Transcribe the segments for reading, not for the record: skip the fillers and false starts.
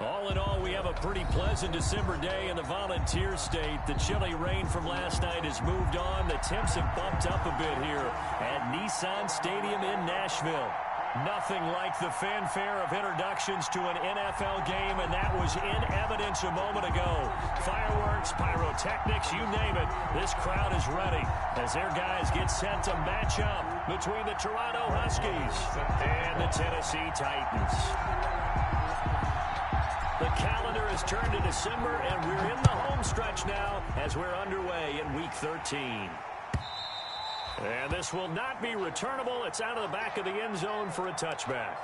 All in all, we have a pretty pleasant December day in the Volunteer State. The chilly rain from last night has moved on. The temps have bumped up a bit here at Nissan Stadium in Nashville. Nothing like the fanfare of introductions to an NFL game, and that was in evidence a moment ago. Fireworks, pyrotechnics, you name it. This crowd is ready as their guys get set to match up between the Toronto Huskies and the Tennessee Titans. The calendar has turned to December, and we're in the home stretch now as we're underway in Week 13. And this will not be returnable. It's out of the back of the end zone for a touchback.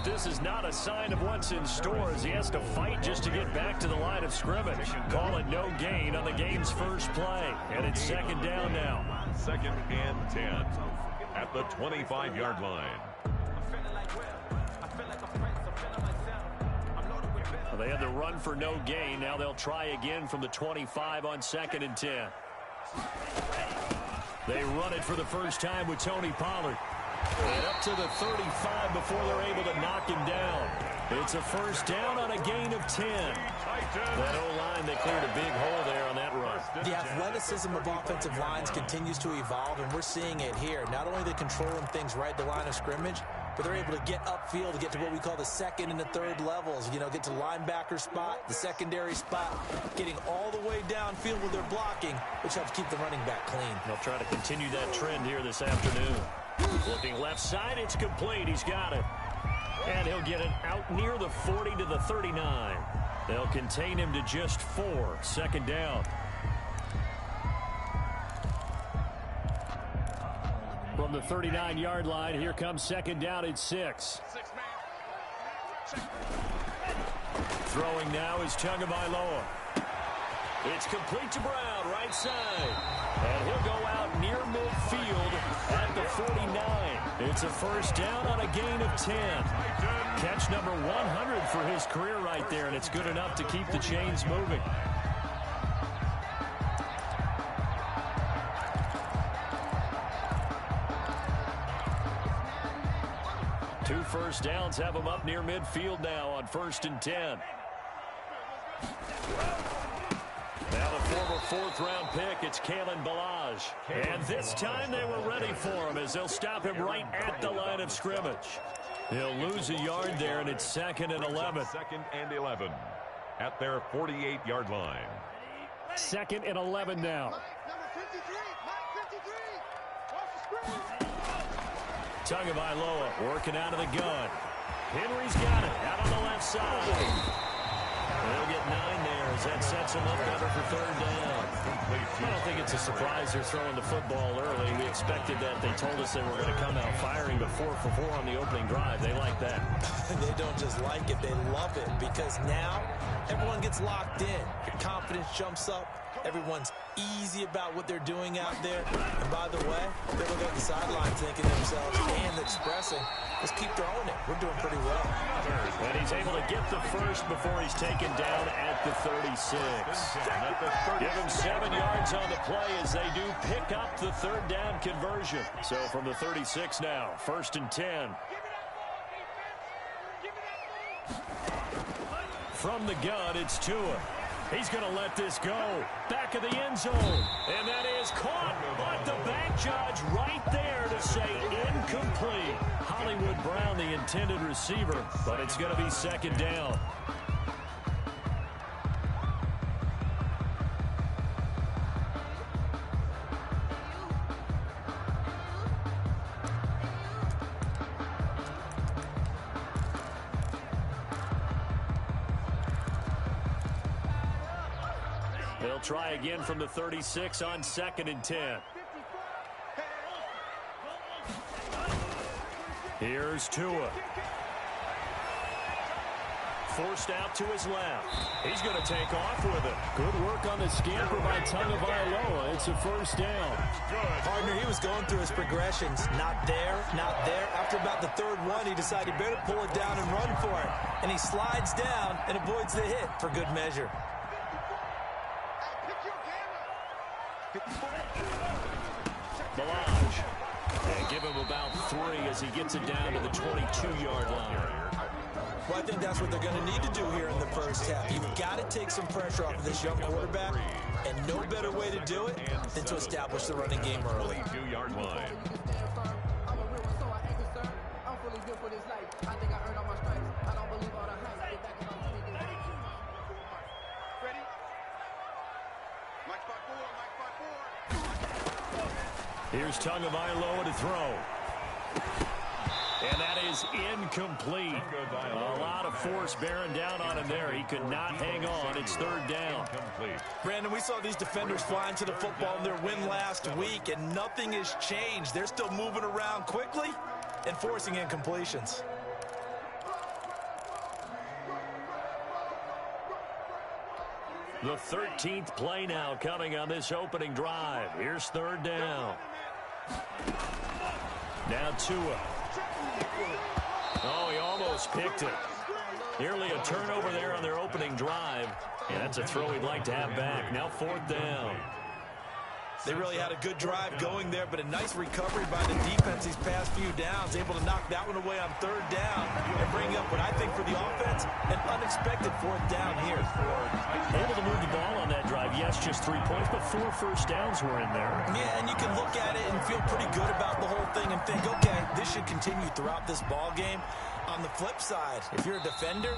This is not a sign of what's in store as he has to fight just to get back to the line of scrimmage. Call it no gain on the game's first play. And it's second down now. 2nd and 10 at the 25-yard line. Well, they had the run for no gain. Now they'll try again from the 25 on 2nd and 10. They run it for the first time with Tony Pollard. And up to the 35 before they're able to knock him down. It's a first down on a gain of 10. That O-line, they cleared a big hole there on that run. The athleticism of offensive lines continues to evolve, and we're seeing it here. Not only are they controlling things right at the line of scrimmage, but they're able to get upfield to get to what we call the second and the third levels. You know, get to linebacker spot, the secondary spot, getting all the way downfield with their blocking, which helps keep the running back clean. They'll try to continue that trend here this afternoon. Looking left side, it's complete. He's got it. And he'll get it out near the 40 to the 39. They'll contain him to just 4. Second down. From the 39-yard line, here comes second down at 6. Throwing now is Tagovailoa. It's complete to Brown, right side. And he'll go out near midfield at the 49. It's a first down on a gain of 10. Catch number 100 for his career right there, and it's good enough to keep the chains moving. Two first downs have him up near midfield now on 1st and 10. Now the former 4th-round pick, it's Kalen Ballage. And this time they were ready for him as they'll stop him right at the line of scrimmage. He'll lose a yard there, and it's 2nd and 11. 2nd and 11 at their 48-yard line. 2nd and 11 now. Tagovailoa working out of the gun. Henry's got it out on the left side. They'll get 9 there as that sets them up better for 3rd down. I don't think it's a surprise they're throwing the football early. We expected that. They told us they were going to come out firing, but 4 for 4 on the opening drive. They like that. They don't just like it, they love it, because now everyone gets locked in. Your confidence jumps up. Everyone's easy about what they're doing out there. And by the way, they look at the sideline thinking to themselves and expressing, let's keep throwing it. We're doing pretty well. And he's able to get the first before he's taken down at the 36. Give him 7 yards on the play as they do pick up the 3rd down conversion. So from the 36 now, 1st and 10. From the gun, it's Tua. He's going to let this go. Back of the end zone. And that is caught. But the back judge right there to say incomplete. Hollywood Brown, the intended receiver, but it's going to be 2nd down. They'll try again from the 36 on 2nd and 10. Here's Tua. Forced out to his left. He's going to take off with it. Good work on the scamper by Tagovailoa. It's a first down. Partner, he was going through his progressions. Not there, not there. After about the third one, he decided better pull it down and run for it. And he slides down and avoids the hit for good measure. Balaj. And give him about 3 as he gets it down to the 22-yard line. Well, I think that's what they're going to need to do here in the first half. You've got to take some pressure off of this young quarterback, and no better way to do it than to establish the running game early. 2-yard line. Here's Tagovailoa to throw. And that is incomplete. A lot of force bearing down on him there. He could not hang on. It's 3rd down. Brandon, we saw these defenders flying to the football in their win last week, and nothing has changed. They're still moving around quickly and forcing incompletions. The 13th play now coming on this opening drive. Here's 3rd down. Now Tua. Oh, he almost picked it. Nearly a turnover there on their opening drive. And that's a throw he'd like to have back. Now 4th down. They really had a good drive going there, but a nice recovery by the defense these past few downs, able to knock that one away on 3rd down and bring up what I think for the offense, an unexpected 4th down here. Able to move the ball on that drive. Yes, just 3 points, but 4 first downs were in there. Yeah, and you can look at it and feel pretty good about the whole thing and think, okay, this should continue throughout this ball game. On the flip side, if you're a defender,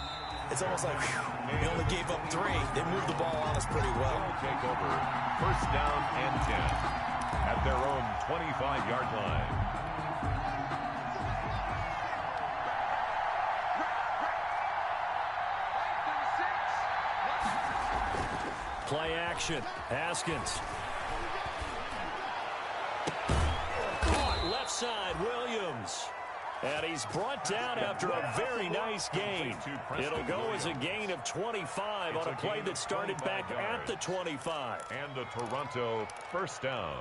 it's almost like, whew, we only gave up 3. They moved the ball on us pretty well. Take over 1st down and 10 at their own 25-yard line. Play action. Haskins. Caught left side, Williams. And he's brought down after a very nice gain. It'll go as a gain of 25 on a play that started back at the 25. And a Toronto 1st down.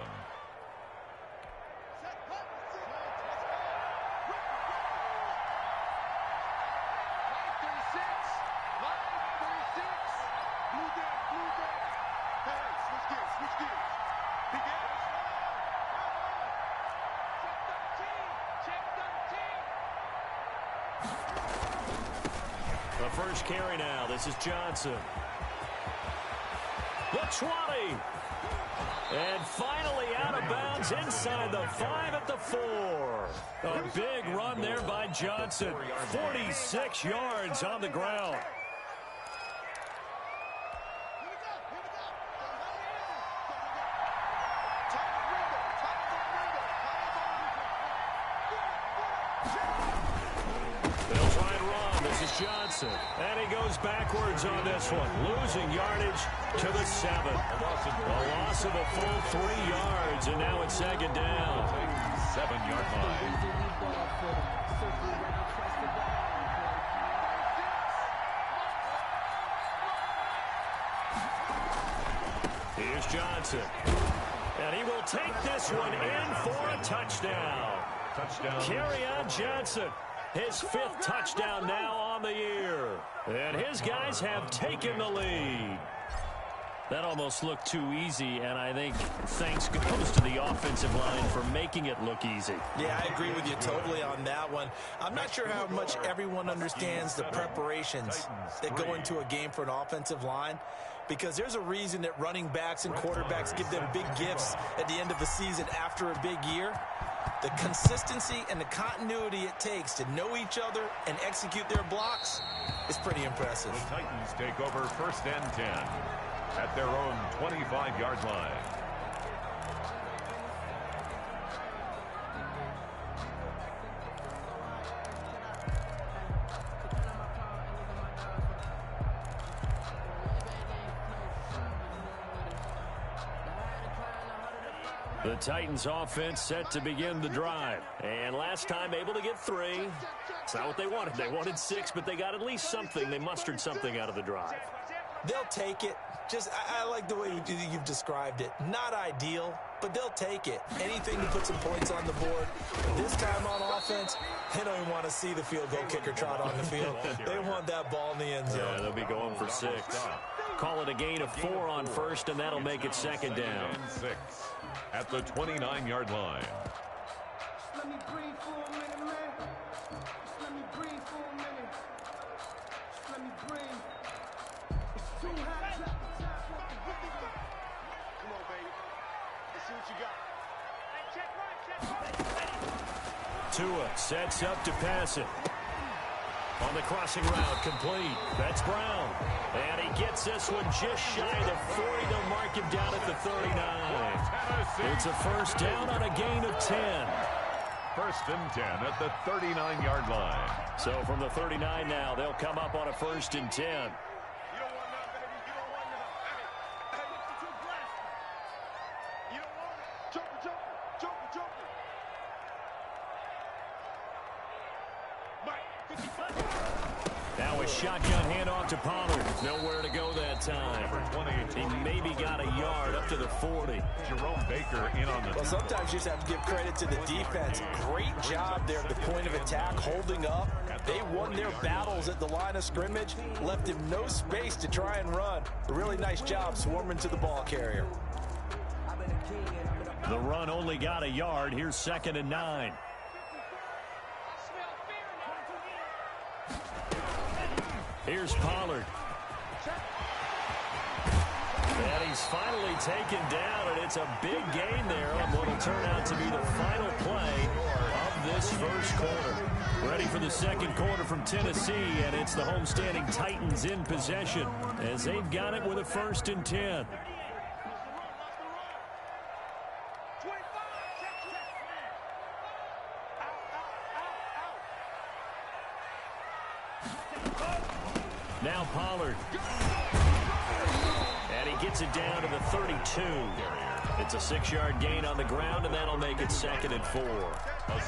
The first carry now. This is Johnson. The 20. And finally out of bounds inside the 5 at the 4. A big run there by Johnson. 46 yards on the ground. Johnson, and he goes backwards on this one, losing yardage to the 7. A loss of a full 3 yards, and now it's 2nd down. 7-yard line. Here's Johnson, and he will take this one in for a touchdown. Carry on Johnson. His 5th touchdown now on the year. And his guys have taken the lead. That almost looked too easy, and I think thanks goes to the offensive line for making it look easy. Yeah, I agree with you totally on that one. I'm not sure how much everyone understands the preparations that go into a game for an offensive line, because there's a reason that running backs and quarterbacks give them big gifts at the end of the season after a big year. The consistency and the continuity it takes to know each other and execute their blocks is pretty impressive. The Titans take over 1st and 10 at their own 25-yard line. The Titans offense set to begin the drive. And last time able to get 3. It's not what they wanted. They wanted 6, but they got at least something. They mustered something out of the drive. They'll take it. I like the way you've described it. Not ideal, but they'll take it. Anything to put some points on the board. This time on offense, they don't even want to see the field goal kicker trot on the field. They want that ball in the end zone. Yeah, they'll be going for 6. Call it a gain of 4 on first, and that'll make it second down. 6 at the 29-yard line. Let me breathe for a minute, man. Just let me breathe for a minute. Just let me breathe. It's too hot. Come on, baby. Let's see what you got. Tua sets up to pass it. On the crossing route, complete. That's Brown. And he gets this one just shy of the 40. They'll mark him down at the 39. It's a first down on a gain of 10. First and 10 at the 39-yard line. So from the 39 now, they'll come up on a first and 10. You don't want none, baby. You don't want none. Hey, look at your glass. You don't want it. Joker. Mike, 55. Now a shotgun handoff to Pollard. Nowhere to go that time. He maybe got a yard up to the 40. Jerome Baker in on the... Well, sometimes you just have to give credit to the defense. Great job there at the point of attack, holding up. They won their battles at the line of scrimmage, left him no space to try and run. A really nice job swarming to the ball carrier. The run only got a yard. Here's second and 9. Here's Pollard. And he's finally taken down, and it's a big gain there on what will turn out to be the final play of this first quarter. Ready for the second quarter from Tennessee, and it's the homestanding Titans in possession as they've got it with a first and 10. Now Pollard. And he gets it down to the 32. It's a 6-yard gain on the ground, and that'll make it second and 4.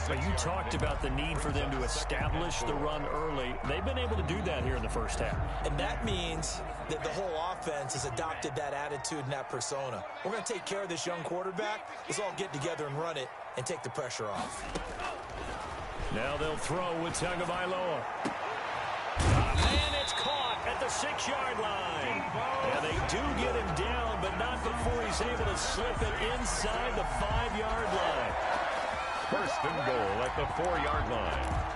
But you talked about the need for them to establish the run early. They've been able to do that here in the first half. And that means that the whole offense has adopted that attitude and that persona. We're going to take care of this young quarterback. Let's all get together and run it and take the pressure off. Now they'll throw with Tagovailoa. And it's caught at the 6-yard line. And they do get him down, but not before he's able to slip it inside the 5-yard line. First and goal at the 4-yard line.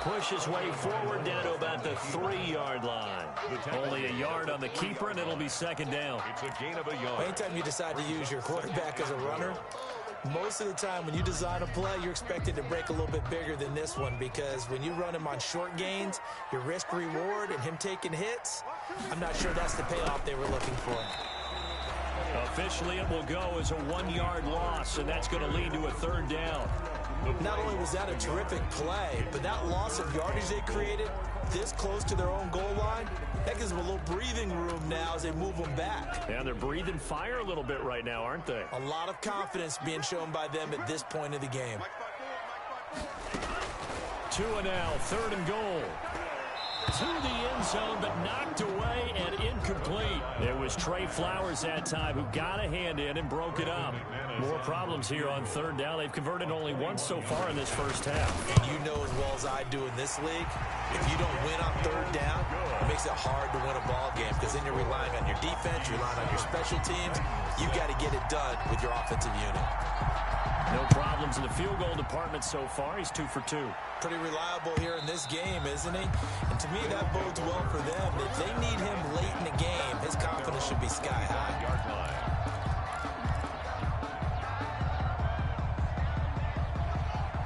Push his way forward down to about the 3-yard line. Only a yard on the keeper, and it'll be second down. It's a gain of a yard. Anytime you decide to use your quarterback as a runner, most of the time when you design a play, you're expected to break a little bit bigger than this one, because when you run him on short gains, your risk-reward and him taking hits, I'm not sure that's the payoff they were looking for. Officially, it will go as a 1-yard loss, and that's going to lead to a third down. Not only was that a terrific play, but that loss of yardage they created this close to their own goal line, that gives them a little breathing room now as they move them back. And they're breathing fire a little bit right now, aren't they? A lot of confidence being shown by them at this point of the game. Tua now, third and goal. To the end zone, but knocked away and incomplete. It was Trey Flowers that time who got a hand in and broke it up. More problems here on third down. They've converted only once so far in this first half. And you know as well as I do in this league, if you don't win on third down, it makes it hard to win a ball game, because then you're relying on your defense, you're relying on your special teams. You've got to get it done with your offensive unit. No problems in the field goal department so far. He's 2 for 2. Pretty reliable here in this game, isn't he? And to me, that bodes well for them. If they need him late in the game, his confidence should be sky high.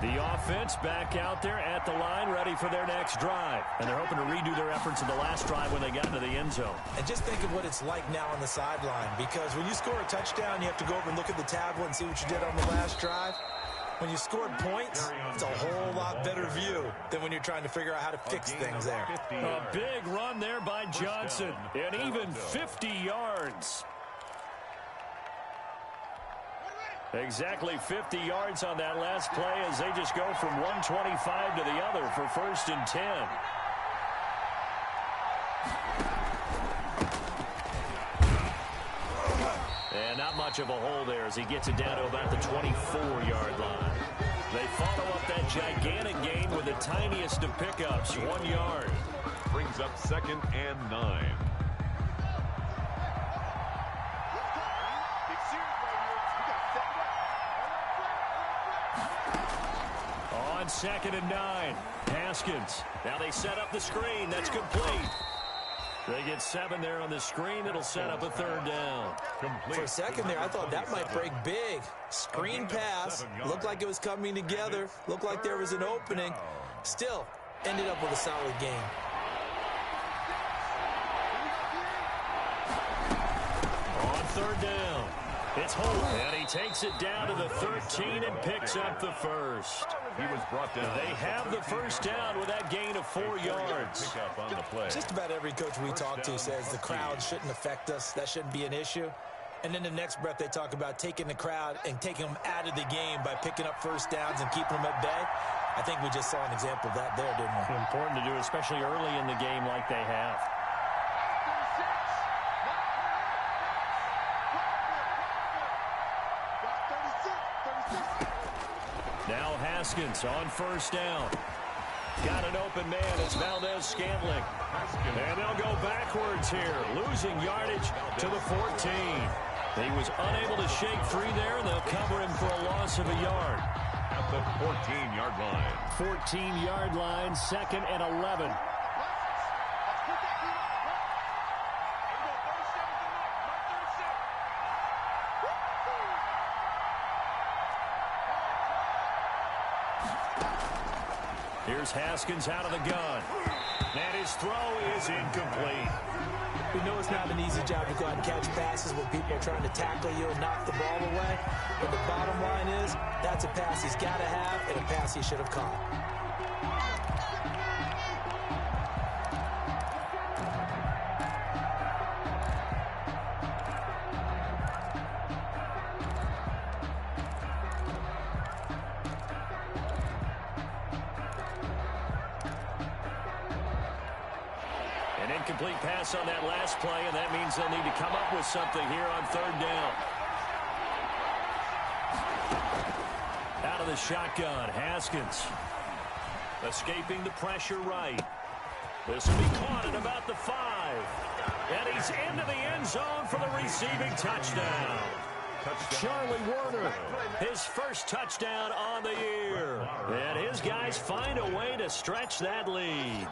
The offense back out there at the line, ready for their next drive. And they're hoping to redo their efforts in the last drive when they got into the end zone. And just think of what it's like now on the sideline, because when you score a touchdown, you have to go over and look at the tablet and see what you did on the last drive. When you scored points, it's a whole lot better view than when you're trying to figure out how to fix things there. A big run there by Johnson, and even 50 yards. Exactly 50 yards on that last play as they just go from 125 to the other for 1st and 10. And not much of a hole there as he gets it down to about the 24-yard line. They follow up that gigantic gain with the tiniest of pickups, 1 yard. Brings up 2nd and 9. On 2nd and 9, Haskins. Now they set up the screen. That's complete. They get 7 there on the screen. It'll set up a 3rd down. For a second there, I thought that might break big. Screen pass. Looked like it was coming together. Looked like there was an opening. Still, ended up with a solid game. On 3rd down, it's Holt. And he takes it down to the 13 and picks up the 1st. He was brought down. They have the 1st down with that gain of 4 yards. Pick up on the play. Just about every coach we talk to says the crowd shouldn't affect us. That shouldn't be an issue. And then the next breath they talk about taking the crowd and taking them out of the game by picking up 1st downs and keeping them at bay. I think we just saw an example of that there, didn't we? Important to do, especially early in the game like they have. Now Haskins on 1st down. Got an open man. It's Valdez-Scantling. And they'll go backwards here, losing yardage to the 14. He was unable to shake free there, and they'll cover him for a loss of a yard. At the 14-yard line. 14-yard line, 2nd and 11. Here's Haskins out of the gun. And his throw is incomplete. We know it's not an easy job to go out and catch passes when people are trying to tackle you and knock the ball away. But the bottom line is, that's a pass he's got to have and a pass he should have caught. Incomplete pass on that last play, and that means they'll need to come up with something here on 3rd down. Out of the shotgun, Haskins. Escaping the pressure right. This will be caught at about the 5. And he's into the end zone for the receiving touchdown. Charlie Warner, his 1st touchdown on the year. And his guys find a way to stretch that lead.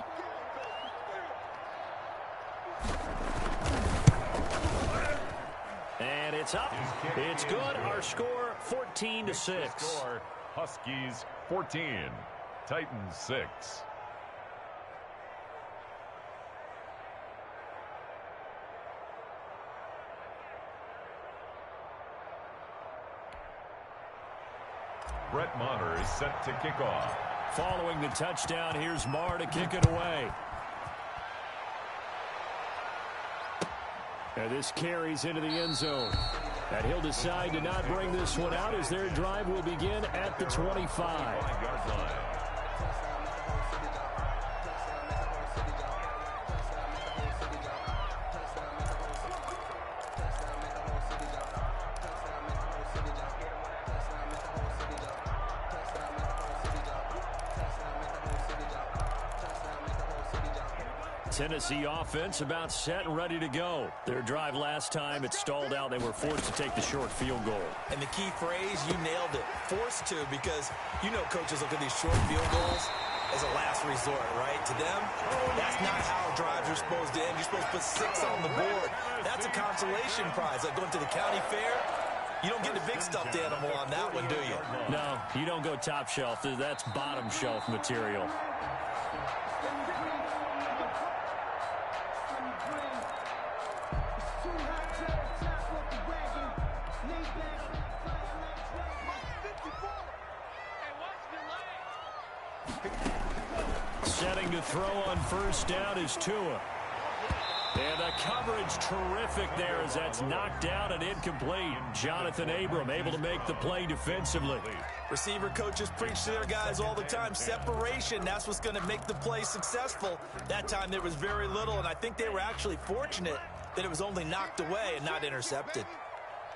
And it's up. It's good. Our score, 14-6. Huskies 14, Titans 6. Brett Maher is set to kick off. Following the touchdown, here's Maher to kick it away. And this carries into the end zone. And he'll decide to not bring this one out as their drive will begin at the 25. Tennessee offense about set and ready to go. Their drive last time, it stalled out. They were forced to take the short field goal. And the key phrase, you nailed it. Forced to, because you know coaches look at these short field goals as a last resort, right? To them, that's not how drives are supposed to end. You're supposed to put 6 on the board. That's a consolation prize. Like going to the county fair, you don't get the big stuffed animal on that one, do you? No, you don't go top shelf. That's bottom shelf material. Setting to throw on first down is Tua. And the coverage terrific there as that's knocked down and incomplete. Jonathan Abram able to make the play defensively. Receiver coaches preach to their guys all the time. Separation, that's what's going to make the play successful. That time there was very little, and I think they were actually fortunate that it was only knocked away and not intercepted.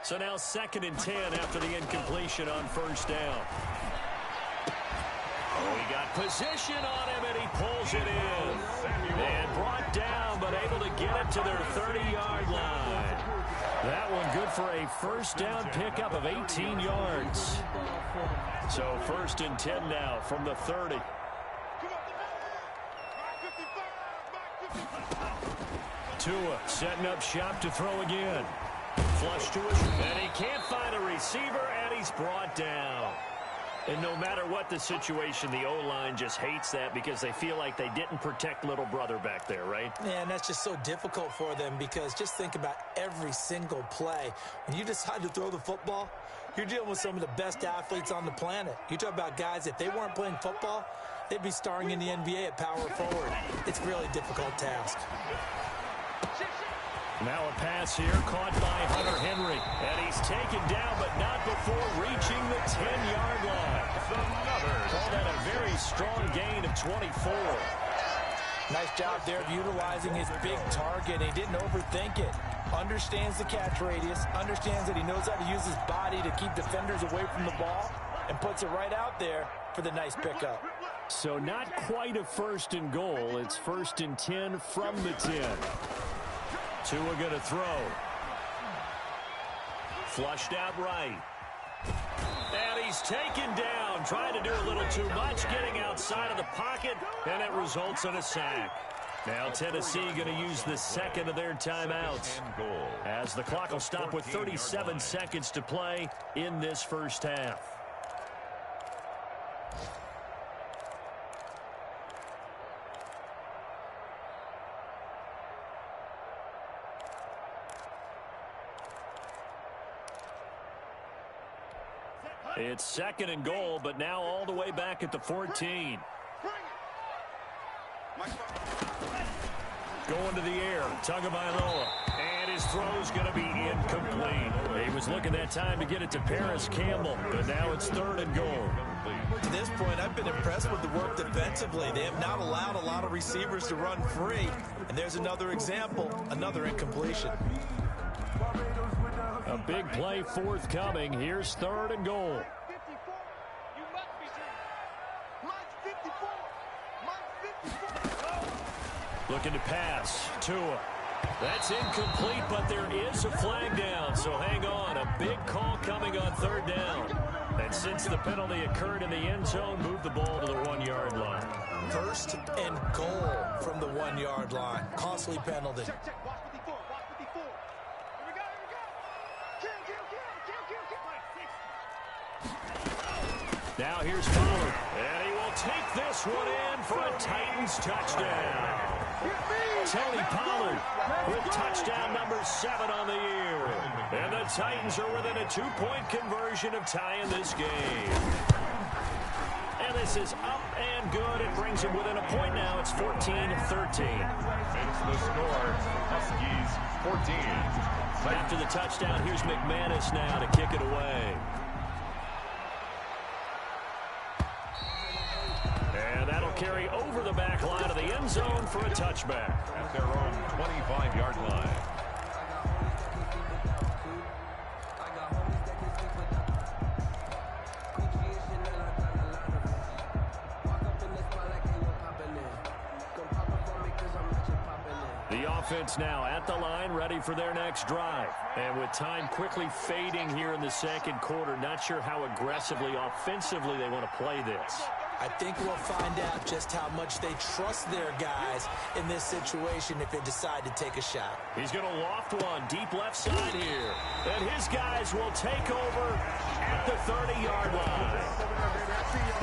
So now 2nd and 10 after the incompletion on first down. Oh, he got position on him, and he pulls it in. And brought down, but able to get it to their 30-yard line. That one good for a first down pickup of 18 yards. So 1st and 10 now from the 30. Tua setting up shop to throw again. Flush to his, and he can't find a receiver, and he's brought down. And no matter what the situation, the O-line just hates that because they feel like they didn't protect little brother back there, right? Yeah, and that's just so difficult for them because just think about every single play. When you decide to throw the football, you're dealing with some of the best athletes on the planet. You talk about guys, if they weren't playing football, they'd be starring in the NBA at power forward. It's a really difficult task. Now a pass here caught by Hunter Henry. And he's taken down, but not before reaching the 10-yard line. Call that a very strong gain of 24. Nice job there of utilizing his big target. He didn't overthink it. Understands the catch radius. Understands that he knows how to use his body to keep defenders away from the ball. And puts it right out there for the nice pickup. So not quite a 1st and goal. It's 1st and 10 from the 10. Tua going to throw. Flushed out right. And he's taken down. Trying to do a little too much. Getting outside of the pocket. And it results in a sack. Now Tennessee going to use the 2nd of their timeouts. As the clock will stop with 37 seconds to play in this first half. It's 2nd and goal, but now all the way back at the 14. Going to the air, Tagovailoa. And his throw's going to be incomplete. He was looking that time to get it to Paris Campbell, but now it's 3rd and goal. To this point, I've been impressed with the work defensively. They have not allowed a lot of receivers to run free. And there's another example, another incompletion. A big play forthcoming. Here's 3rd and goal. Looking to pass. Tua. That's incomplete, but there is a flag down, so hang on. A big call coming on 3rd down. And since the penalty occurred in the end zone, move the ball to the 1-yard line. 1st and goal from the 1-yard line. Costly penalty. Now here's Pollard, and he will take this one in for a Titans touchdown. Tony Pollard with touchdown number 7 on the year. And the Titans are within a 2-point conversion of tying this game. And this is up and good. It brings them within a point now. It's 14-13. Makes the score. Huskies 14. After the touchdown, here's McManus now to kick it away. And that'll carry over the back line of the end zone for a touchback. At their own 25-yard line. The offense now at the line, ready for their next drive. And with time quickly fading here in the 2nd quarter, not sure how aggressively, offensively they want to play this. I think we'll find out just how much they trust their guys in this situation if they decide to take a shot. He's going to loft one deep left side here. And his guys will take over at the 30-yard line.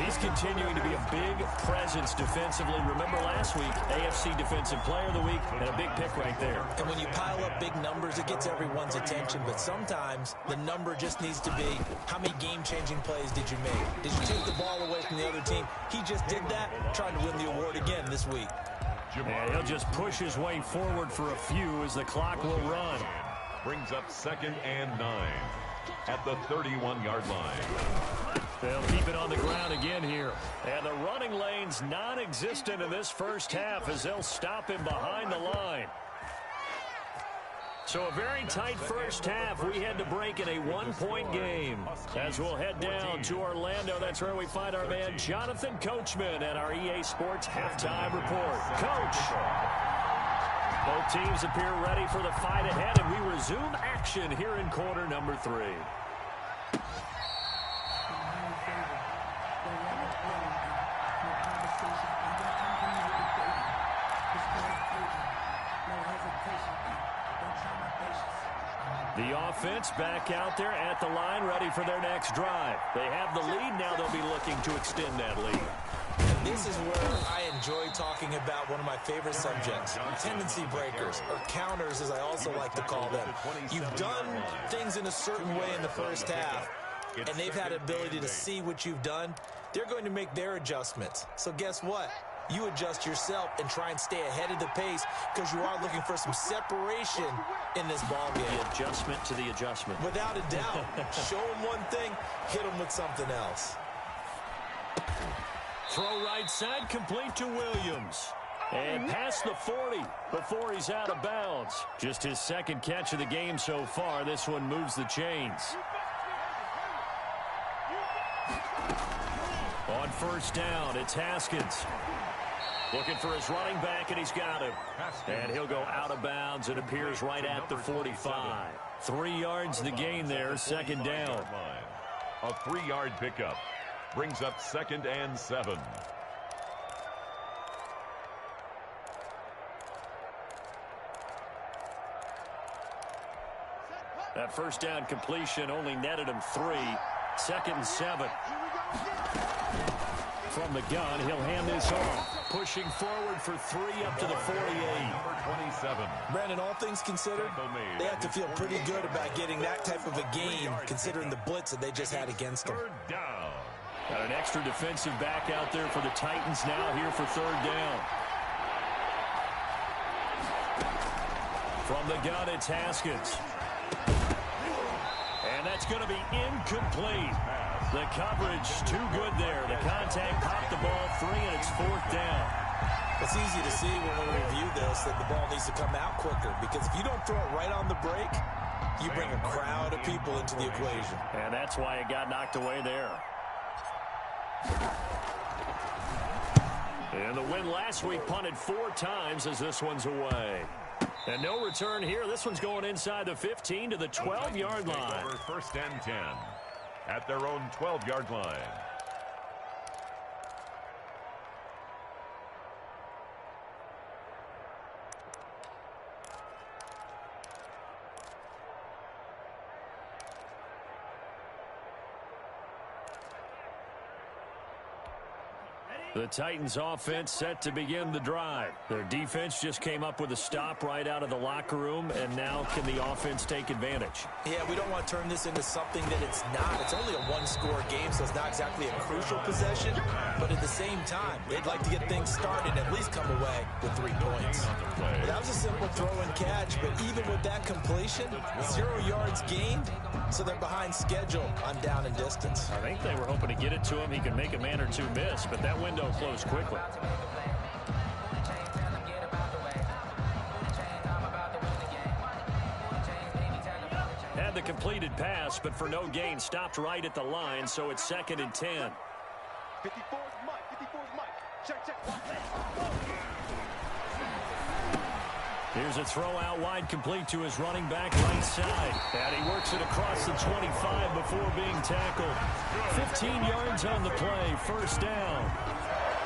He's continuing to be a big presence defensively. Remember last week, AFC Defensive Player of the Week, and a big pick right there. And when you pile up big numbers, it gets everyone's attention. But sometimes the number just needs to be, how many game-changing plays did you make? Did you take the ball away from the other team? He just did that, trying to win the award again this week. And he'll just push his way forward for a few as the clock will run. Brings up 2nd and 9 at the 31-yard line. They'll keep it on the ground again here. And the running lane's non-existent in this first half as they'll stop him behind the line. So a very tight first half. We had to break in a one-point game. As we'll head down to Orlando, that's where we find our man Jonathan Coachman at our EA Sports Halftime Report. Coach! Both teams appear ready for the fight ahead, and we resume action here in quarter number 3. The offense back out there at the line, ready for their next drive. They have the lead. Now they'll be looking to extend that lead. And this is where I enjoy talking about one of my favorite subjects, tendency breakers, or counters as I also like to call them. You've done things in a certain way in the first half, and they've had the ability to see what you've done. They're going to make their adjustments. So guess what? You adjust yourself and try and stay ahead of the pace because you are looking for some separation in this ball game. The adjustment to the adjustment. Without a doubt. Show them one thing, hit them with something else. Throw right side, complete to Williams. And past the 40 before he's out of bounds. Just his second catch of the game so far. This one moves the chains. On first down, it's Haskins. Looking for his running back, and he's got him. And he'll go out of bounds. It appears right at the 45. 3 yards the gain there, second down. A 3-yard pickup brings up 2nd and 7. That first down completion only netted him 3. 2nd and 7. From the gun, he'll hand this off. Pushing forward for 3 up to the 48. Number 27. Brandon, all things considered, they have to feel pretty good about getting that type of a game considering the blitz that they just had against them. 3rd down. Got an extra defensive back out there for the Titans now here for 3rd down. From the gun, it's Haskins. And that's going to be incomplete. The coverage too good there. The contact popped the ball 3, and it's 4th down. It's easy to see when we review this that the ball needs to come out quicker because if you don't throw it right on the break, you bring a crowd of people into the equation. And that's why it got knocked away there. And the win last week punted 4 times as this one's away. And no return here. This one's going inside the 15 to the 12-yard line. 1st and 10 at their own 12-yard line. The Titans offense set to begin the drive. Their defense just came up with a stop right out of the locker room, and now can the offense take advantage? Yeah, we don't want to turn this into something that it's not. It's only a one-score game, so it's not exactly a crucial possession. But at the same time, they'd like to get things started and at least come away with 3 points. That was a simple throw and catch, but even with that completion, 0 yards gained, so they're behind schedule on down and distance. I think they were hoping to get it to him. He could make a man or two miss, but that window closed quickly. Had the completed pass, but for no gain, stopped right at the line, so it's 2nd and 10. 54's Mike. 54's Mike. Check. Here's a throw out wide, complete to his running back right side. And he works it across the 25 before being tackled. 15 yards on the play, 1st down.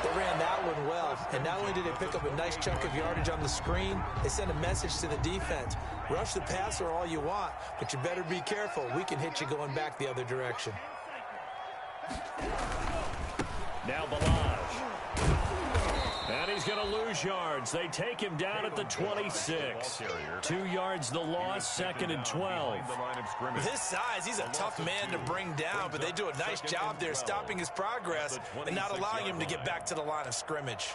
They ran that one well, and not only did they pick up a nice chunk of yardage on the screen, they sent a message to the defense. Rush the passer all you want, but you better be careful. We can hit you going back the other direction. Now Balaj. And he's going to lose yards. They take him down at the 26. 2 yards the loss, 2nd and 12. With his size, he's a tough man to bring down, but they do a nice job there stopping his progress and not allowing him to get back to the line of scrimmage.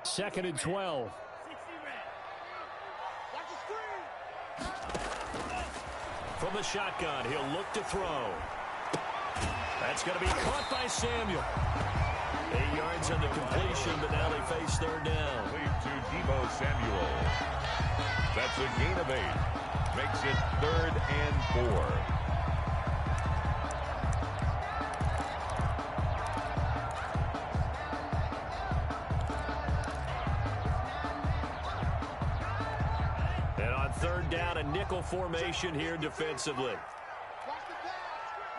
Second and 12. From the shotgun, he'll look to throw. That's going to be caught by Samuel. 8 yards on the completion, but now they face third down. Lead to Deebo Samuel. That's a gain of 8. Makes it 3rd and 4. Third down, a nickel formation here defensively. Watch the pass.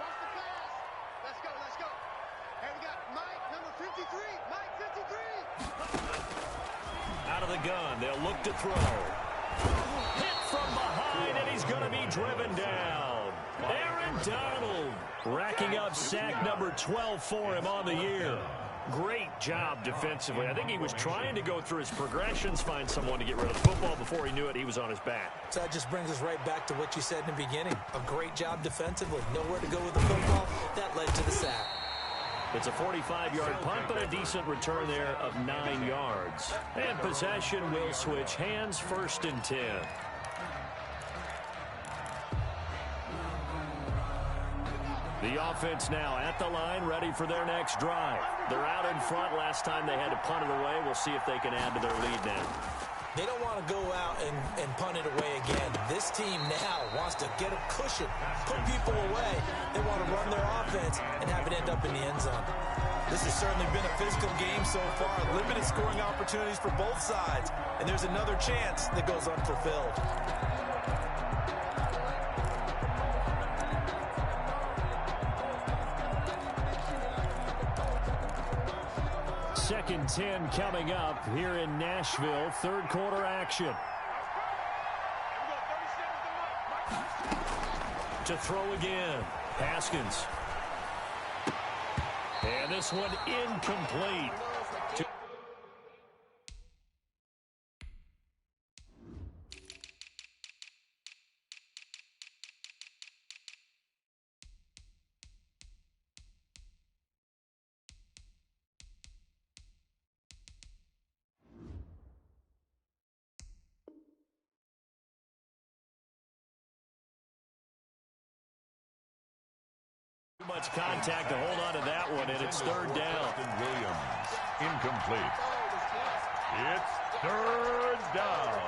Watch the pass. Let's go, let's go. Hey, we got Mike, number 53. Mike, 53. Out of the gun, they'll look to throw. Hit from behind, and he's going to be driven down. Aaron Donald racking up sack number 12 for him on the year. Great job defensively. I think he was trying to go through his progressions, find someone to get rid of the football. Before he knew it, he was on his back. So that just brings us right back to what you said in the beginning. A great job defensively. Nowhere to go with the football. That led to the sack. It's a 45-yard punt, but a decent return there of 9 yards. And possession will switch hands, 1st and 10. The offense now at the line, ready for their next drive. They're out in front. Last time they had to punt it away. We'll see if they can add to their lead now. They don't want to go out and punt it away again. This team now wants to get a cushion, put people away. They want to run their offense and have it end up in the end zone. This has certainly been a physical game so far. Limited scoring opportunities for both sides. And there's another chance that goes unfulfilled. Second 10 coming up here in Nashville. Third quarter action. To throw again. Haskins. And this one incomplete. Too much contact to hold on to that one, and it's third down. Williams, incomplete. It's 3rd down.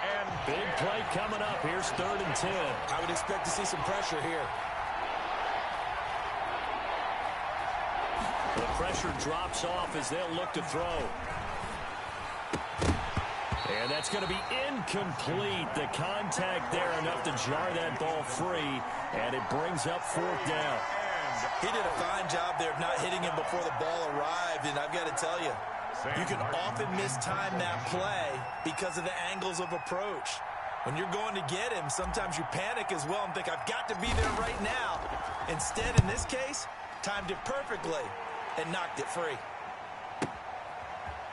And big play coming up. Here's 3rd and 10. I would expect to see some pressure here. The pressure drops off as they'll look to throw. And that's going to be incomplete. The contact there enough to jar that ball free, and it brings up 4th down. He did a fine job there of not hitting him before the ball arrived, and I've got to tell you, you can often mistime that play because of the angles of approach. When you're going to get him, sometimes you panic as well and think, I've got to be there right now. Instead, in this case, timed it perfectly and knocked it free.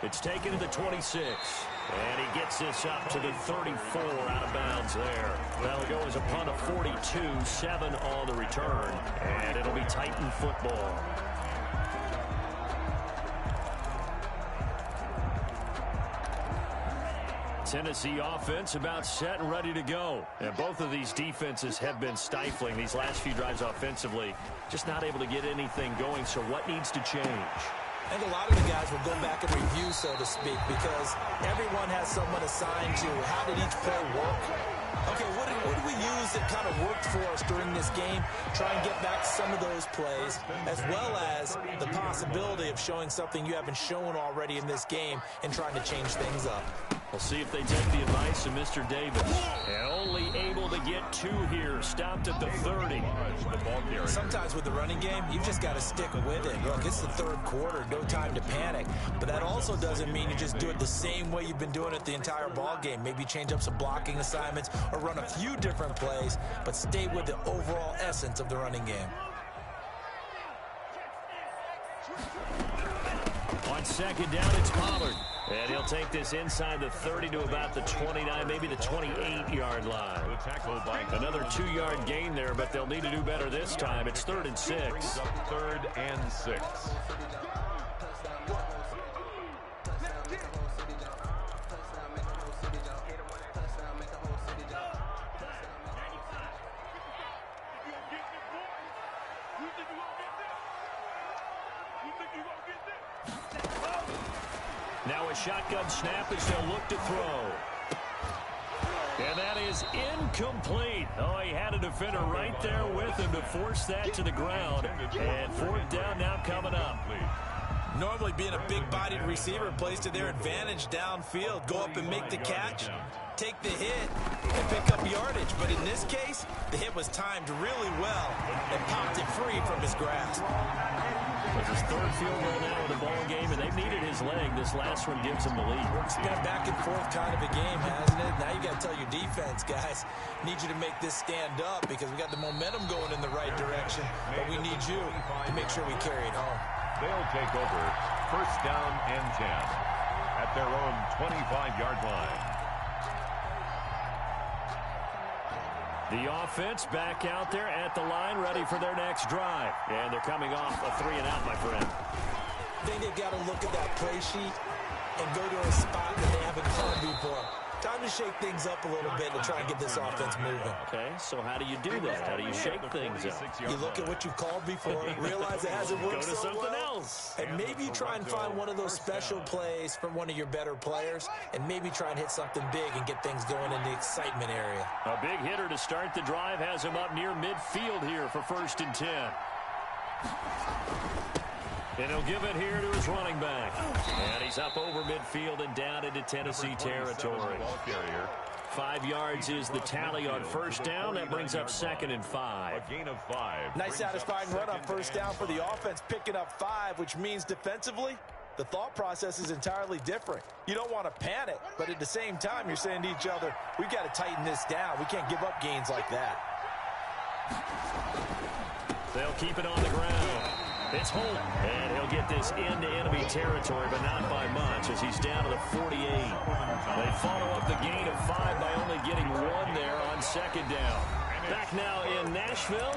It's taken to the 26, and he gets this up to the 34 out of bounds there. That'll go as a punt of 42, 7 on the return, and it'll be Titan football. Tennessee offense about set and ready to go. And both of these defenses have been stifling these last few drives offensively. Just not able to get anything going, so what needs to change? And a lot of the guys will go back and review, so to speak, because everyone has someone assigned to how did each play work. Okay, what did we use that kind of worked for us during this game? Try and get back some of those plays, as well as the possibility of showing something you haven't shown already in this game and trying to change things up. We'll see if they take the advice of Mr. Davis. And only able to get 2 here. Stopped at the 30. Sometimes with the running game, you've just got to stick with it. Look, it's the third quarter. No time to panic. But that also doesn't mean you just do it the same way you've been doing it the entire ball game. Maybe change up some blocking assignments or run a few different plays, but stay with the overall essence of the running game. On second down, it's Pollard. And he'll take this inside the 30 to about the 29, maybe the 28-yard line. Another 2-yard gain there, but they'll need to do better this time. It's 3rd and 6. 3rd and 6. Now a shotgun snap as they'll look to throw. And that is incomplete. Oh, he had a defender right there with him to force that to the ground. And 4th down now coming up. Normally being a big-bodied receiver plays to their advantage downfield. Go up and make the catch, take the hit, and pick up yardage. But in this case, the hit was timed really well and popped it free from his grasp. It's his 3rd field goal now in the ball game, and they've needed his leg. This last one gives him the lead. It's been a back-and-forth kind of a game, hasn't it? Now you got to tell your defense, guys, need you to make this stand up because we got the momentum going in the right direction, but we need you to make sure we carry it home. They'll take over 1st down and 10 at their own 25-yard line. The offense back out there at the line, ready for their next drive. And they're coming off a 3-and-out, my friend. I think they've got to look at that play sheet and go to a spot that they haven't gone before. Time to shake things up a little bit to try and get this offense moving. Okay, so how do you do that? How do you shake things up? You look at what you've called before, realize it hasn't worked Go to so something well, else. and maybe you try and find one of those special plays from one of your better players, and maybe try and hit something big and get things going in the excitement area. A big hitter to start the drive has him up near midfield here for 1st and 10. And he'll give it here to his running back. And he's up over midfield and down into Tennessee territory. 5 yards is the tally on 1st down. That brings up 2nd and 5. A gain of 5. Nice satisfying run on 1st down for the offense, picking up 5, which means defensively, the thought process is entirely different. You don't want to panic, but at the same time, you're saying to each other, we've got to tighten this down. We can't give up gains like that. They'll keep it on the ground. It's Holt, and he'll get this into enemy territory, but not by much as he's down to the 48. They follow up the gain of 5 by only getting 1 there on 2nd down. Back now in Nashville.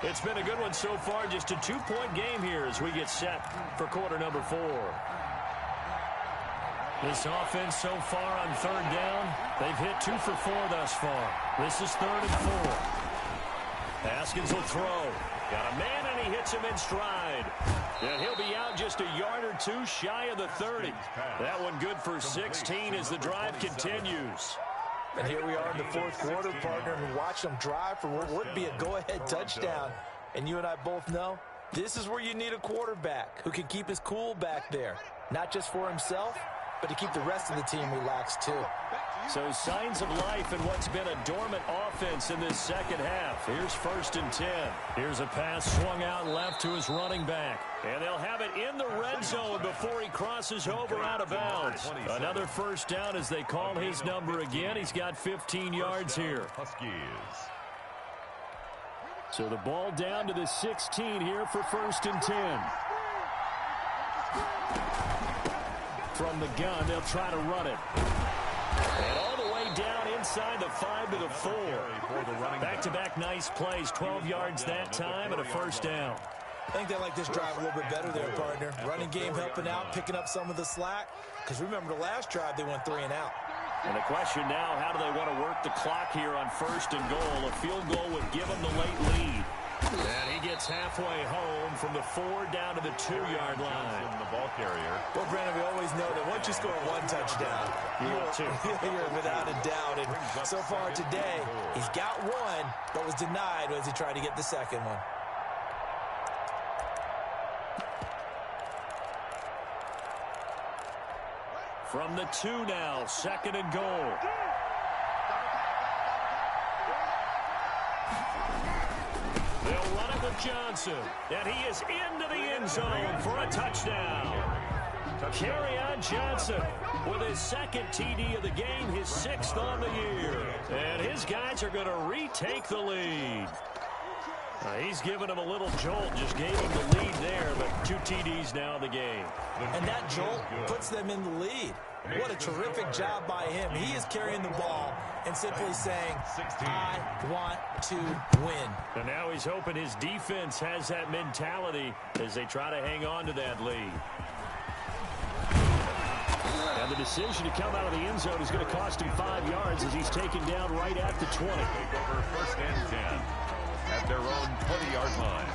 It's been a good one so far, just a 2-point game here as we get set for quarter number 4. This offense so far on 3rd down, they've hit 2 for 4 thus far. This is 3rd and 4. Haskins will throw. Got a man, and he hits him in stride. And he'll be out just a yard or 2 shy of the 30. That one good for 16 as the drive continues. And here we are in the 4th quarter, partner, and watch them drive for what would be a go-ahead touchdown. And you and I both know this is where you need a quarterback who can keep his cool back there, not just for himself, but to keep the rest of the team relaxed too. So signs of life in what's been a dormant offense in this 2nd half. Here's 1st and 10. Here's a pass swung out left to his running back. And they'll have it in the red zone before he crosses over out of bounds. Another 1st down as they call his number again. He's got 15 yards here. Huskies. So the ball down to the 16 here for 1st and 10. From the gun, they'll try to run it. And all the way down inside the 5 to the 4. Back-to-back nice plays, 12 yards that time and a 1st down. I think they like this drive a little bit better there, partner. Running game helping out, picking up some of the slack. Because remember the last drive, they went 3 and out. And the question now, how do they want to work the clock here on 1st and goal? A field goal would give them the late lead. And he gets halfway home from the 4 down to the 2-yard line. The ball carrier. Well, Brandon, we always know that once you score 1 touchdown, you're without a doubt. And so far today, he's got 1, but was denied as he tried to get the 2nd one. From the 2 now, 2nd and goal. They'll run it with Johnson, and he is into the end zone for a touchdown. Kerryon Johnson with his 2nd TD of the game, his 6th on the year. And his guys are going to retake the lead. He's giving him a little jolt, just gave him the lead there, but 2 TDs now in the game. And that jolt puts them in the lead. What a terrific job by him. He is carrying the ball and simply saying, I want to win. And now he's hoping his defense has that mentality as they try to hang on to that lead. And the decision to come out of the end zone is going to cost him 5 yards as he's taken down right at the 20. Take over 1st and 10 at their own 20-yard line.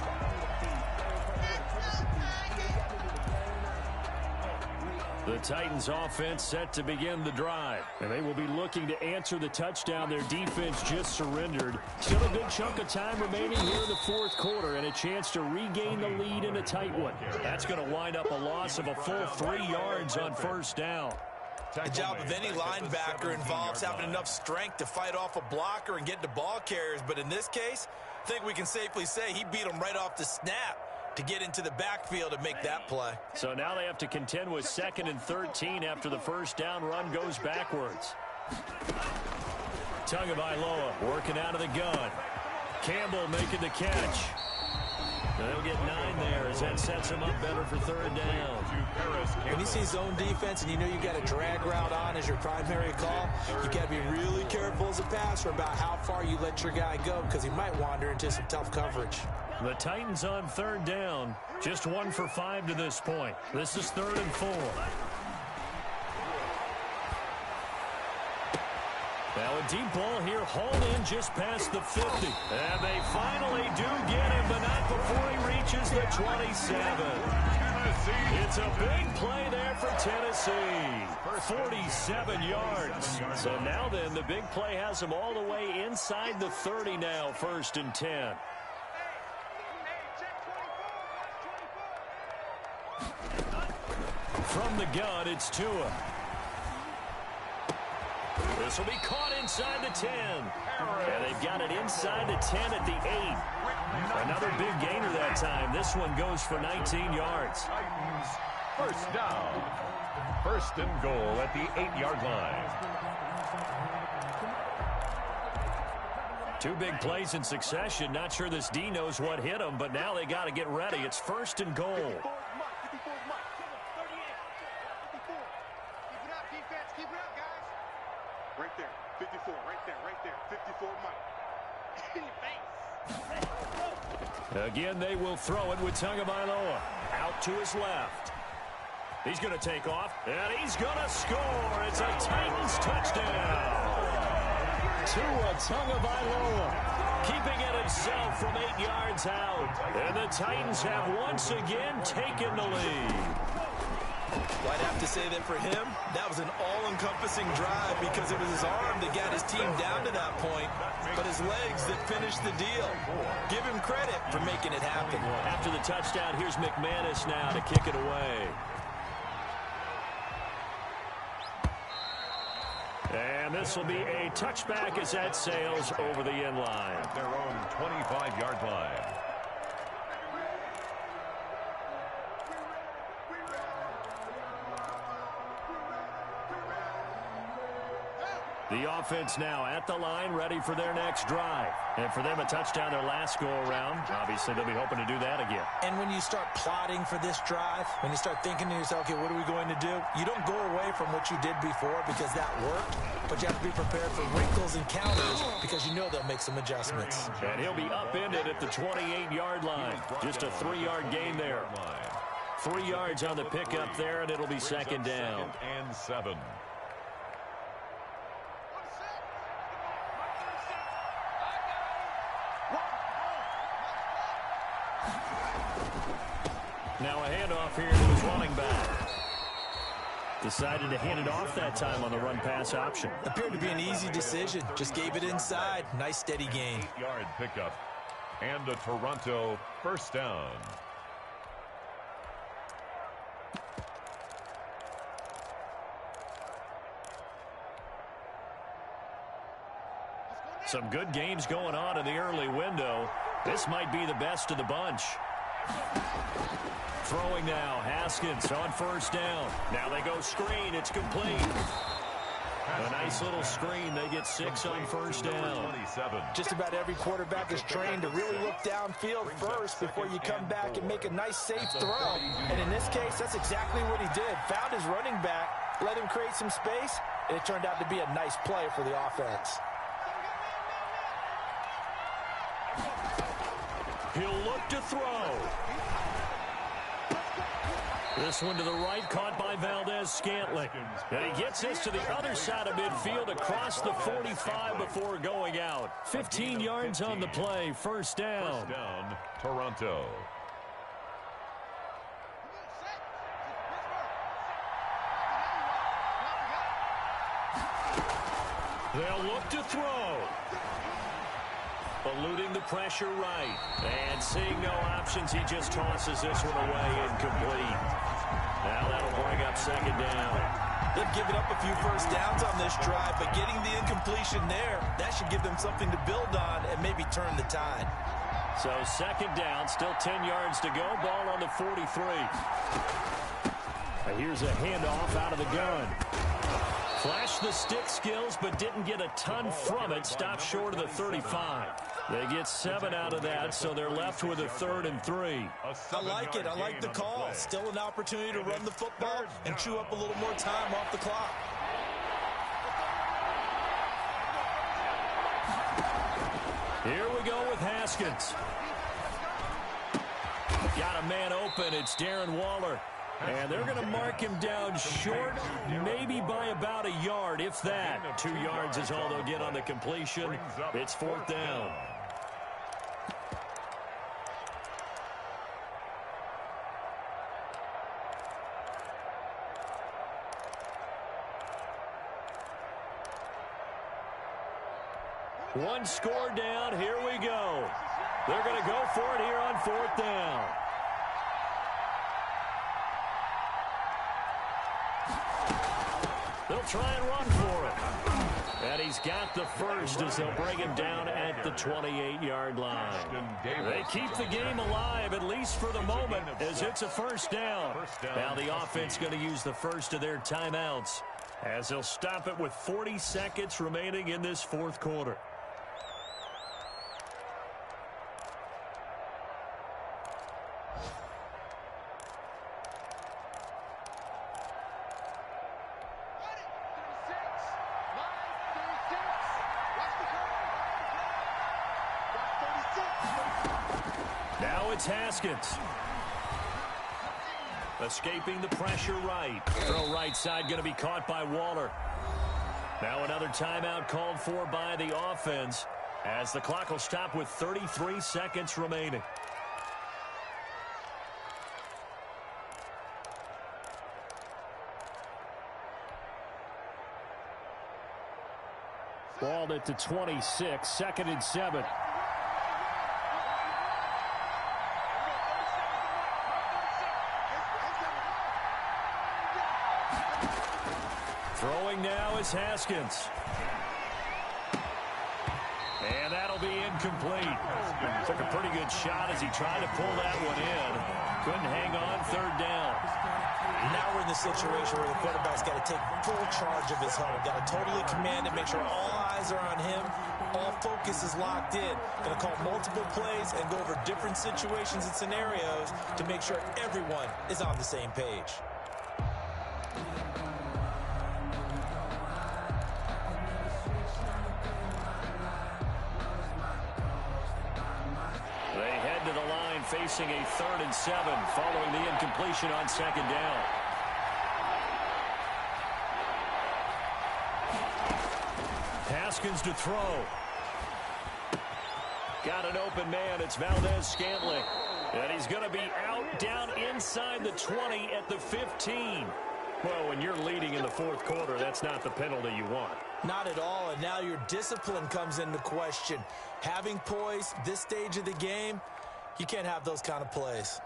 The Titans offense set to begin the drive. And they will be looking to answer the touchdown their defense just surrendered. Still a good chunk of time remaining here in the 4th quarter and a chance to regain the lead in a tight one. That's going to wind up a loss of a full 3 yards on 1st down. The job of any linebacker involves having enough strength to fight off a blocker and get to ball carriers. But in this case, I think we can safely say he beat him right off the snap to get into the backfield and make that play. So now they have to contend with 2nd and 13 after the 1st down run goes backwards. Tagovailoa working out of the gun. Campbell making the catch. They'll get 9 there as that sets him up better for 3rd down. When you see zone defense and you know you got a drag route on as your primary call, you got to be really careful as a passer about how far you let your guy go because he might wander into some tough coverage. The Titans on 3rd down, just 1 for 5 to this point. This is 3rd and 4. Now a deep ball here, hauled in just past the 50. And they finally do get him, but not before he reaches the 27. It's a big play there for Tennessee. 47 yards. So now then, the big play has him all the way inside the 30 now, 1st and 10. From the gun, it's Tua. This will be caught inside the 10. And they've got it inside the 10 at the 8. Another big gainer that time. This one goes for 19 yards. Titans 1st down. 1st and goal at the 8-yard line. 2 big plays in succession. Not sure this D knows what hit him, but now they got to get ready. It's 1st and goal. Right there, 54, right there, 54, Mike. In your face. Again, they will throw it with Tagovailoa. Out to his left. He's going to take off, and he's going to score. It's a Titans touchdown. Tua Tagovailoa keeping it himself from 8 yards out. And the Titans have once again taken the lead. Well, I'd have to say that for him, that was an all-encompassing drive because it was his arm that got his team down to that point, but his legs that finished the deal. Give him credit for making it happen. After the touchdown, here's McManus now to kick it away. And this will be a touchback as that sails over the end line. At their own 25-yard line. The offense now at the line, ready for their next drive. And for them, a touchdown their last go-around. Obviously, they'll be hoping to do that again. And when you start plotting for this drive, when you start thinking to yourself, okay, what are we going to do? You don't go away from what you did before because that worked, but you have to be prepared for wrinkles and counters because you know they'll make some adjustments. And he'll be upended at the 28-yard line. Just a 3-yard gain there. 3 yards on the pickup there, and it'll be 2nd down. 2nd and 7. Now a handoff here to his running back. Decided to hand it off that time on the run-pass option. Appeared to be an easy decision. Just gave it inside. Nice steady gain. 8-yard pickup. And a Toronto 1st down. Some good games going on in the early window. This might be the best of the bunch. Throwing now, Haskins on first down. Now they go screen. It's complete. A nice little screen. They get 6 on first down. Just about every quarterback is trained to really look downfield first before you come back and make a nice, safe throw. And in this case, that's exactly what he did. Found his running back, let him create some space, and it turned out to be a nice play for the offense. He'll look to throw. This one to the right, caught by Valdez-Scantling. And he gets this to the other side of midfield across the 45 before going out. 15 yards on the play, first down. First down, Toronto. They'll look to throw. Eluding the pressure right. And seeing no options, he just tosses this one away incomplete. Now that'll bring up second down. They've given up a few first downs on this drive, but getting the incompletion there, that should give them something to build on and maybe turn the tide. So second down, still 10 yards to go. Ball on the 43. Now here's a handoff out of the gun. Flashed the stick skills, but didn't get a ton from it. Stopped short of the 35. They get 7 out of that, so they're left with a 3rd and 3. I like it. I like the call. Still an opportunity to run the football and chew up a little more time off the clock. Here we go with Haskins. Got a man open. It's Darren Waller. And they're going to mark him down short, maybe by about a yard, if that. 2 yards is all they'll get on the completion. It's 4th down. One score down. Here we go. They're going to go for it here on 4th down. They'll try and run for it. And he's got the first as they'll bring him down at the 28-yard line. They keep the game alive, at least for the moment, as it's a first down. Now the offense going to use the first of their timeouts as they'll stop it with 40 seconds remaining in this 4th quarter. It's Haskins. Escaping the pressure right. Throw right side going to be caught by Waller. Now another timeout called for by the offense as the clock will stop with 33 seconds remaining. Balled at the 26, 2nd and 7. Throwing now is Haskins. And that'll be incomplete. Took a pretty good shot as he tried to pull that one in. Couldn't hang on, 3rd down. Now we're in the situation where the quarterback's got to take full charge of his home. Got to totally command it, make sure all eyes are on him. All focus is locked in. Going to call multiple plays and go over different situations and scenarios to make sure everyone is on the same page. Facing a 3rd and 7 following the incompletion on 2nd down. Haskins to throw. Got an open man. It's Valdez-Scantling. And he's going to be out down inside the 20 at the 15. Well, when you're leading in the 4th quarter, that's not the penalty you want. Not at all, and now your discipline comes into question. Having poise this stage of the game, you can't have those kind of plays.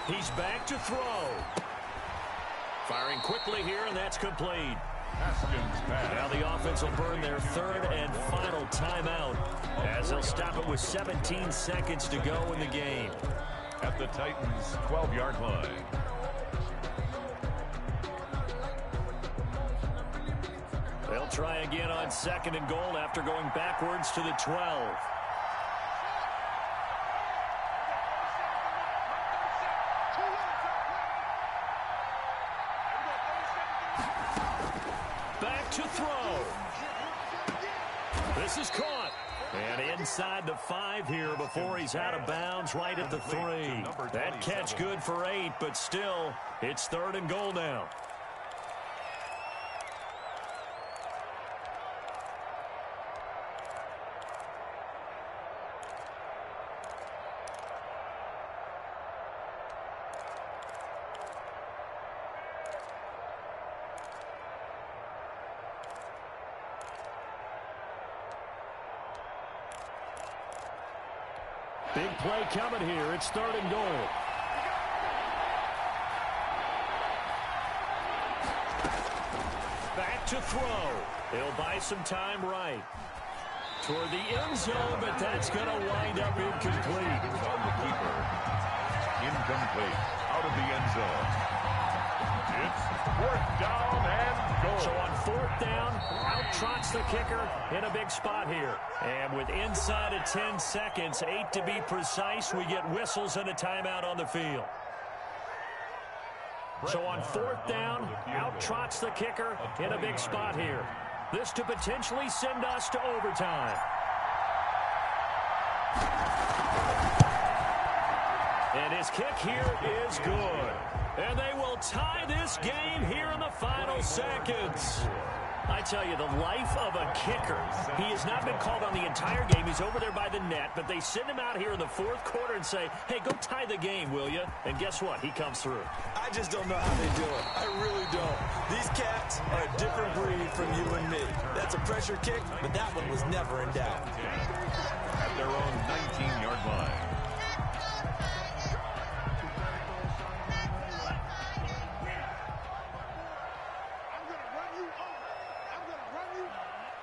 He's back to throw. Firing quickly here, and that's complete. Haskins pass. Now the offense will burn their third and final timeout as they'll stop it with 17 seconds to go in the game. At the Titans' 12-yard line. They'll try again on 2nd and goal after going backwards to the 12. Back to throw. This is caught. And inside the 5 here before he's out of bounds right at the 3. That catch good for 8, but still, it's 3rd and goal now. Big play coming here. It's 3rd and goal. Back to throw. He'll buy some time right. Toward the end zone, but that's going to wind up incomplete. On the keeper. Incomplete. Out of the end zone. It's 4th down and goal. So on 4th down, out trots the kicker in a big spot here. And with inside of 10 seconds, 8 to be precise, we get whistles and a timeout on the field. So on 4th down, out trots the kicker in a big spot here. This to potentially send us to overtime. And his kick here is good. And they will tie this game here in the final seconds. I tell you, the life of a kicker. He has not been called on the entire game. He's over there by the net, but they send him out here in the 4th quarter and say, hey, go tie the game, will you? And guess what? He comes through. I just don't know how they do it. I really don't. These cats are a different breed from you and me. That's a pressure kick, but that one was never in doubt. At their own 19-yard line.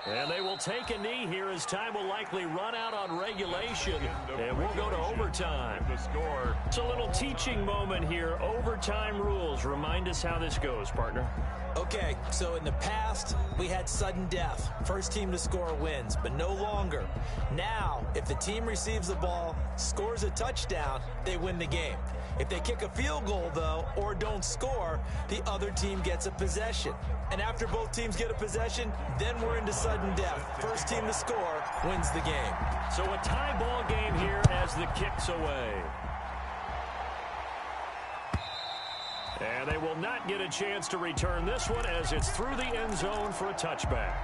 And they will take a knee here as time will likely run out on regulation. And we'll go to overtime. The score. It's a little teaching moment here. Overtime rules. Remind us how this goes, partner. Okay, so in the past, we had sudden death. First team to score wins, but no longer. Now, if the team receives the ball, scores a touchdown, they win the game. If they kick a field goal, though, or don't score, the other team gets a possession. And after both teams get a possession, then we're into sudden death. First team to score wins the game. So a tie ball game here as the kick's away. And they will not get a chance to return this one as it's through the end zone for a touchback.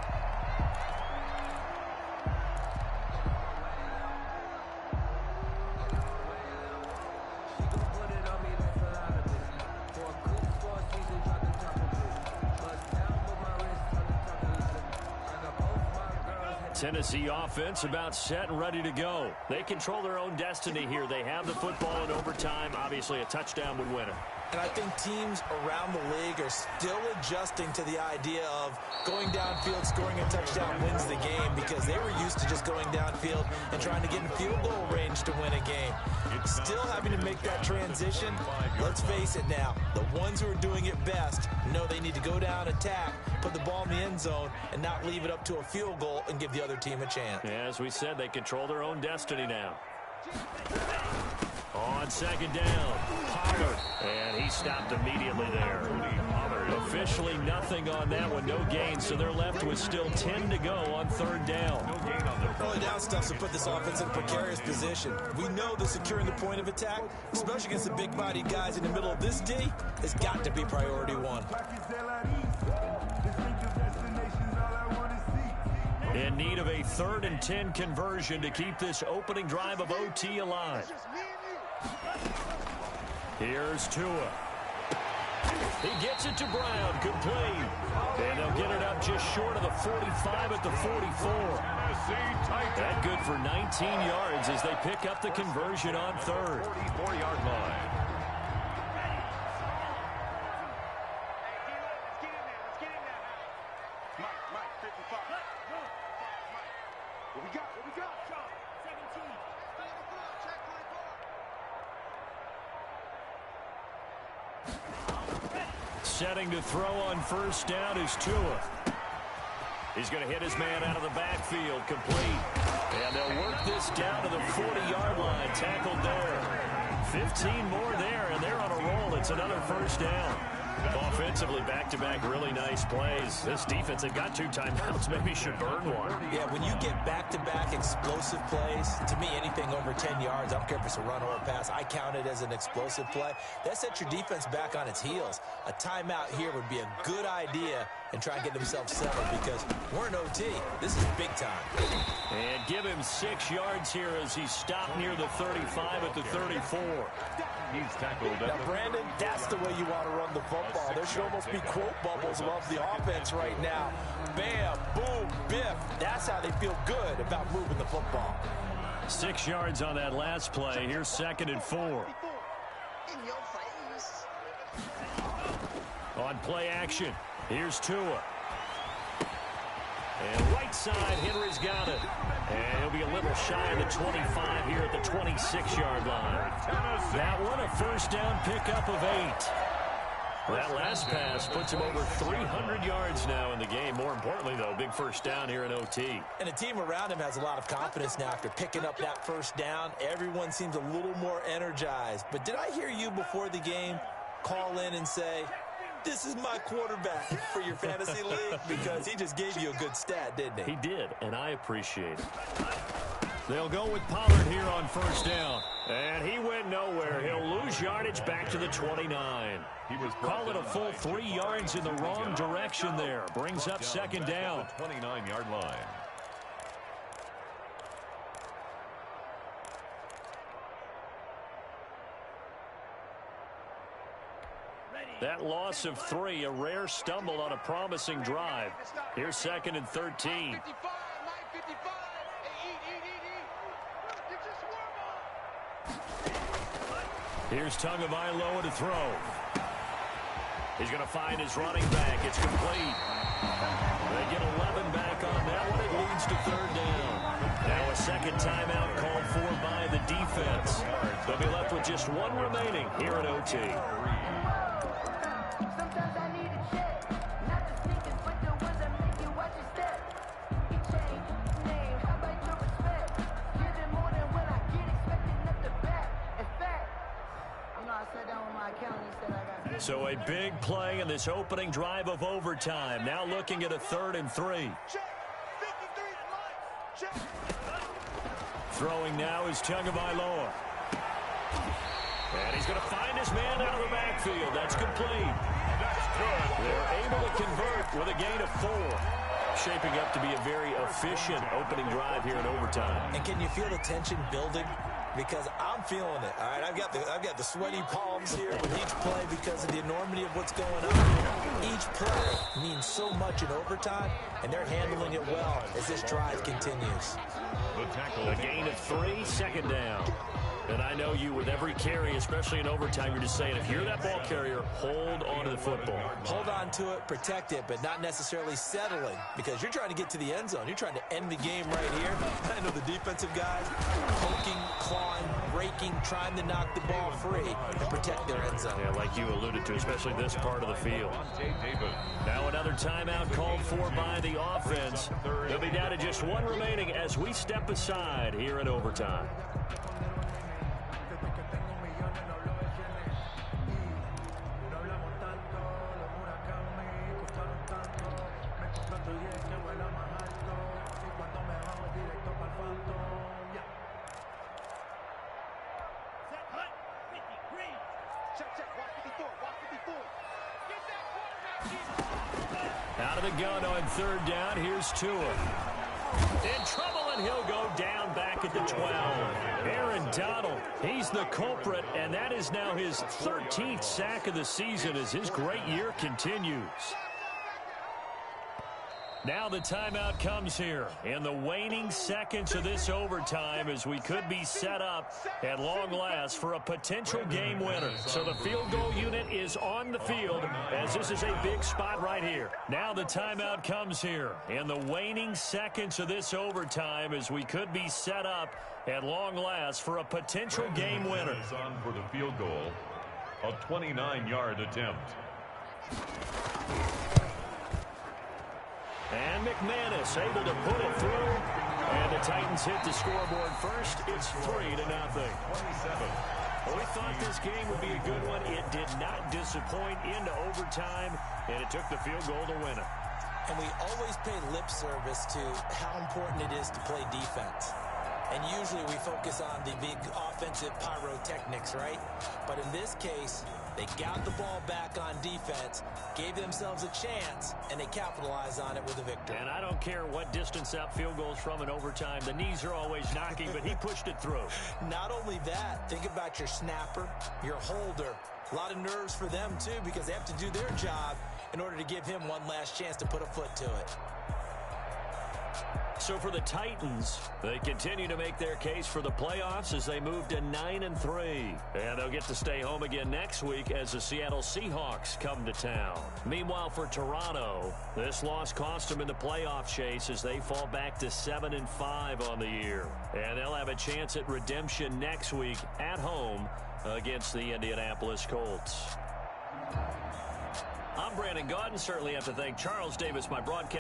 Tennessee offense about set and ready to go. They control their own destiny here. They have the football in overtime. Obviously, a touchdown would win it. And I think teams around the league are still adjusting to the idea of going downfield, scoring a touchdown wins the game because they were used to just going downfield and trying to get in field goal range to win a game. Still having to make that transition. Let's face it now, the ones who are doing it best know they need to go down, attack, put the ball in the end zone, and not leave it up to a field goal and give the other team a chance. Yeah, as we said, they control their own destiny now. On second down, Pollard, and he stopped immediately there. Officially nothing on that one, no gain, so they're left with still 10 to go on third down. Early down stuff to put this offense in a precarious position. We know that securing the point of attack, especially against the big-bodied guys in the middle of this D, has got to be priority one. In need of a 3rd and 10 conversion to keep this opening drive of OT alive. Here's Tua. He gets it to Brown, complete. And they'll get it up just short of the 45 at the 44. That good for 19 yards as they pick up the conversion on third. 44-yard line. Setting to throw on first down is Tua. He's going to hit his man out of the backfield, complete. And they'll work this down to the 40-yard line, tackled there. 15 more there, and they're on a roll. It's another first down. Offensively, back-to-back really nice plays. This defense, they've got 2 timeouts. Maybe should burn one. Yeah, when you get back-to-back explosive plays, to me, anything over 10 yards, I don't care if it's a run or a pass, I count it as an explosive play. That sets your defense back on its heels. A timeout here would be a good idea and try and get themselves settled because we're in OT. This is big time. And give him 6 yards here as he stopped near the 35 at the 34. He's tackled. Now, Brandon, that's the way you want to run the football. There should almost be quote bubbles above the offense right now. Bam, boom, biff. That's how they feel good about moving the football. 6 yards on that last play. Here's 2nd and 4. In your face. On play action, here's Tua. And right side, Henry's got it. And he'll be a little shy of the 25 here at the 26-yard line. That one, a first down pickup of 8. That last pass puts him over 300 yards now in the game. More importantly, though, big first down here in OT. And the team around him has a lot of confidence now after picking up that first down. Everyone seems a little more energized. But did I hear you before the game call in and say, this is my quarterback for your fantasy league? Because he just gave you a good stat, didn't he? He did, and I appreciate it. They'll go with Pollard here on first down. And he went nowhere. He'll lose yardage back to the 29. Call it a full 3 yards in the wrong direction there. Brings up 2nd down. 29-yard line. That loss of 3, a rare stumble on a promising drive. Here's 2nd and 13. 55, 55. Here's Tagovailoa to throw. He's going to find his running back. It's complete. They get 11 back on that one. It leads to 3rd down. Now a second timeout called for by the defense. They'll be left with just 1 remaining here at OT. Sometimes I need a check, not the sneakers, but the ones that make you watch your step. You change your name, how about your respect? Give it more than what I get, expecting up the back. In fact, I sat down with my accountant and said I got. So a big play in this opening drive of overtime. Now looking at a 3rd and 3. Check. 53 check. Throwing now is Tagovailoa. And he's going to find his man out of the backfield. That's complete. That's good. They're able to convert with a gain of 4. Shaping up to be a very efficient opening drive here in overtime. And can you feel the tension building? Because I'm feeling it. All right, I've got the sweaty palms here with each play because of the enormity of what's going on. Each play means so much in overtime, and they're handling it well as this drive continues. The tackle. A gain of 3, 2nd down. And I know you, with every carry, especially in overtime, you're just saying, if you're that ball carrier, hold on to the football. Hold on to it, protect it, but not necessarily settling because you're trying to get to the end zone. You're trying to end the game right here. I know the defensive guys poking, clawing, raking, trying to knock the ball free and protect their end zone. Yeah, like you alluded to, especially this part of the field. Now another timeout called for by the offense. They'll be down to just 1 remaining as we step aside here in overtime. Out of the gun on 3rd down. Here's Tua. In trouble, and he'll go down back at the 12. Aaron Donald, he's the culprit, and that is now his 13th sack of the season as his great year continues. Now the timeout comes here in the waning seconds of this overtime as we could be set up at long last for a potential game winner. So the field goal unit is on the field as this is a big spot right here. Now the timeout comes here in the waning seconds of this overtime as we could be set up at long last for a potential game winner. Is on for the field goal, a 29-yard attempt. And McManus able to put it through. And the Titans hit the scoreboard first. It's 3-0. 27. Well, we thought this game would be a good one. It did not disappoint into overtime, and it took the field goal to win it. And we always pay lip service to how important it is to play defense. And usually we focus on the big offensive pyrotechnics, right? But in this case, they got the ball back on defense, gave themselves a chance, and they capitalized on it with a victory. And I don't care what distance out field goals from in overtime. The knees are always knocking, but he pushed it through. Not only that, think about your snapper, your holder. A lot of nerves for them, too, because they have to do their job in order to give him one last chance to put a foot to it. So for the Titans, they continue to make their case for the playoffs as they move to 9-3. And they'll get to stay home again next week as the Seattle Seahawks come to town. Meanwhile, for Toronto, this loss cost them in the playoff chase as they fall back to 7-5 on the year. And they'll have a chance at redemption next week at home against the Indianapolis Colts. I'm Brandon Gaudin. Certainly have to thank Charles Davis, my broadcast